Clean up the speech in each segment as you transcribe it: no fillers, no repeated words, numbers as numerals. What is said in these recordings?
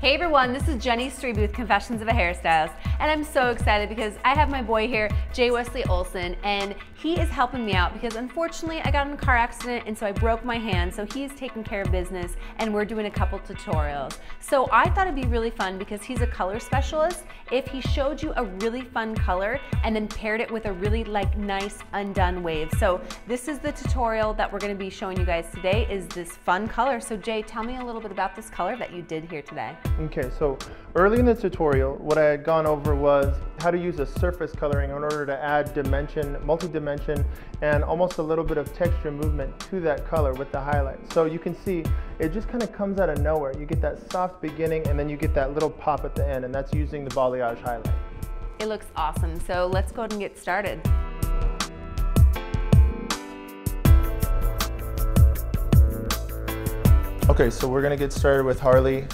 Hey everyone, this is Jenny Strebe with Confessions of a Hairstylist, and I'm so excited because I have my boy here, Jay Olson, and he is helping me out because unfortunately I got in a car accident and so I broke my hand, so he's taking care of business and we're doing a couple tutorials. So I thought it'd be really fun because he's a color specialist if he showed you a really fun color and then paired it with a really nice undone wave. So this is the tutorial that we're going to be showing you guys today, is this fun color. So Jay, tell me a little bit about this color that you did here today. Okay, so early in the tutorial, what I had gone over was how to use a surface coloring in order to add dimension, multi-dimension, and almost a little bit of texture movement to that color with the highlight. So you can see it just kind of comes out of nowhere. You get that soft beginning and then you get that little pop at the end, and that's using the balayage highlight. It looks awesome, so let's go ahead and get started. Okay, so we're gonna get started with Harley.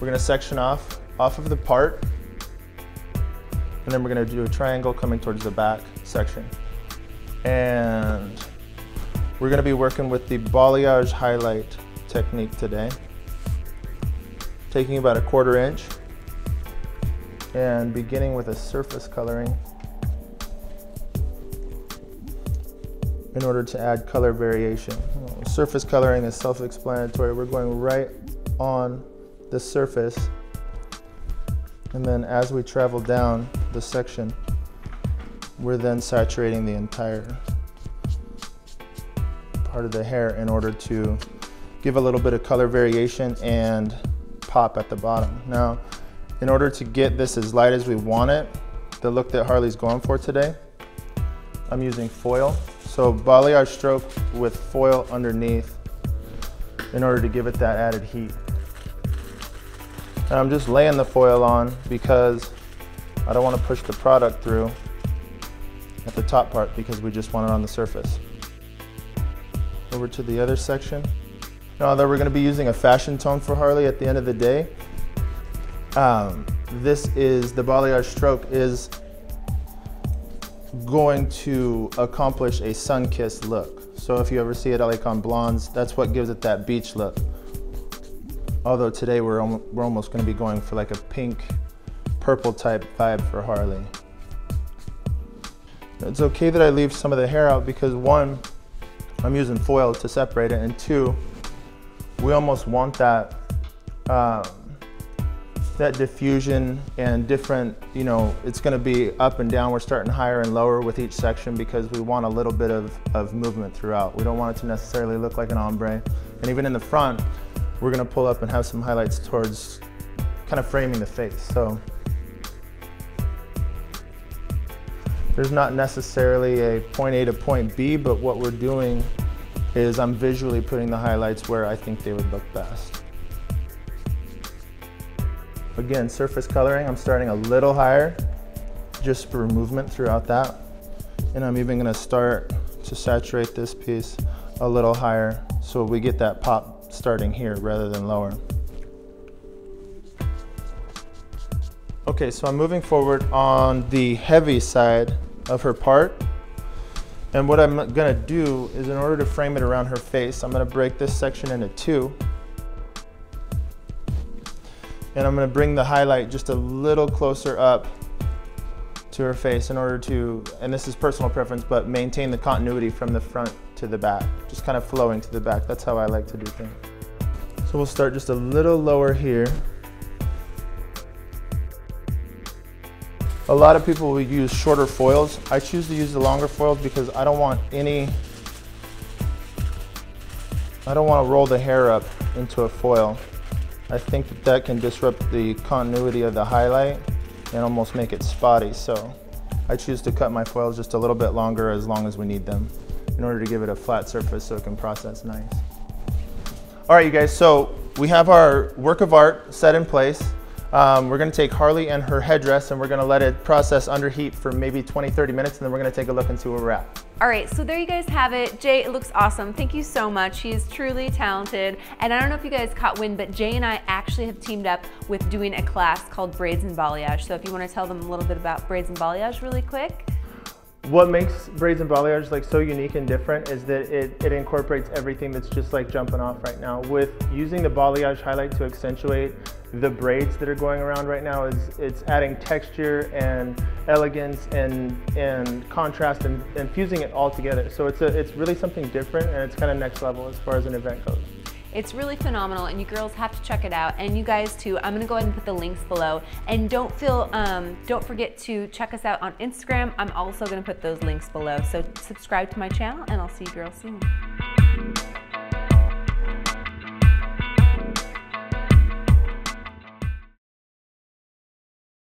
We're gonna section off of the part, and then we're gonna do a triangle coming towards the back section. And we're gonna be working with the balayage highlight technique today. Taking about a 1/4 inch and beginning with a surface coloring in order to add color variation. Surface coloring is self-explanatory. We're going right on the surface, and then as we travel down the section, we're then saturating the entire part of the hair in order to give a little bit of color variation and pop at the bottom. Now, in order to get this as light as we want it, the look that Harley's going for today, I'm using foil. So balayage stroke with foil underneath in order to give it that added heat. And I'm just laying the foil on because I don't want to push the product through at the top part because we just want it on the surface. Over to the other section. Now that we're going to be using a fashion tone for Harley at the end of the day, the balayage stroke is going to accomplish a sun-kissed look. So if you ever see it like on blondes, that's what gives it that beach look. Although today we're almost going to be going for like a pink, purple type vibe for Harley. It's okay that I leave some of the hair out because one, I'm using foil to separate it, and two, we almost want that that diffusion and different, it's going to be up and down. We're starting higher and lower with each section because we want a little bit of movement throughout. We don't want it to necessarily look like an ombre. And even in the front, we're going to pull up and have some highlights towards kind of framing the face. So there's not necessarily a point A to point B, but what we're doing is I'm visually putting the highlights where I think they would look best. Again, surface coloring, I'm starting a little higher just for movement throughout that. And I'm even going to start to saturate this piece a little higher so we get that pop starting here rather than lower. Okay, so I'm moving forward on the heavy side of her part. And what I'm going to do is, in order to frame it around her face, I'm going to break this section into two. And I'm going to bring the highlight just a little closer up to her face in order to, and this is personal preference, but maintain the continuity from the front to the back, just kind of flowing to the back. That's how I like to do things. So we'll start just a little lower here. A lot of people will use shorter foils. I choose to use the longer foils because I don't want to roll the hair up into a foil. I think that can disrupt the continuity of the highlight and almost make it spotty. So I choose to cut my foils just a little bit longer, as long as we need them, in order to give it a flat surface so it can process nice. All right, you guys, so we have our work of art set in place. We're going to take Harley and her headdress and we're going to let it process under heat for maybe 20-30 minutes, and then we're going to take a look and see where we're at. All right, so there you guys have it. Jay, it looks awesome. Thank you so much. He is truly talented. And I don't know if you guys caught wind, but Jay and I actually have teamed up with doing a class called Braids and Balayage. So if you want to tell them a little bit about Braids and Balayage really quick. What makes braids and balayage like so unique and different is that it incorporates everything that's just like jumping off right now. With using the balayage highlight to accentuate the braids that are going around right now, it's adding texture and elegance and contrast and fusing it all together. So it's really something different, and it's kind of next level as far as an event goes. It's really phenomenal, and you girls have to check it out, and you guys too. I'm gonna go ahead and put the links below, and don't forget to check us out on Instagram. I'm also gonna put those links below. So subscribe to my channel, and I'll see you girls soon.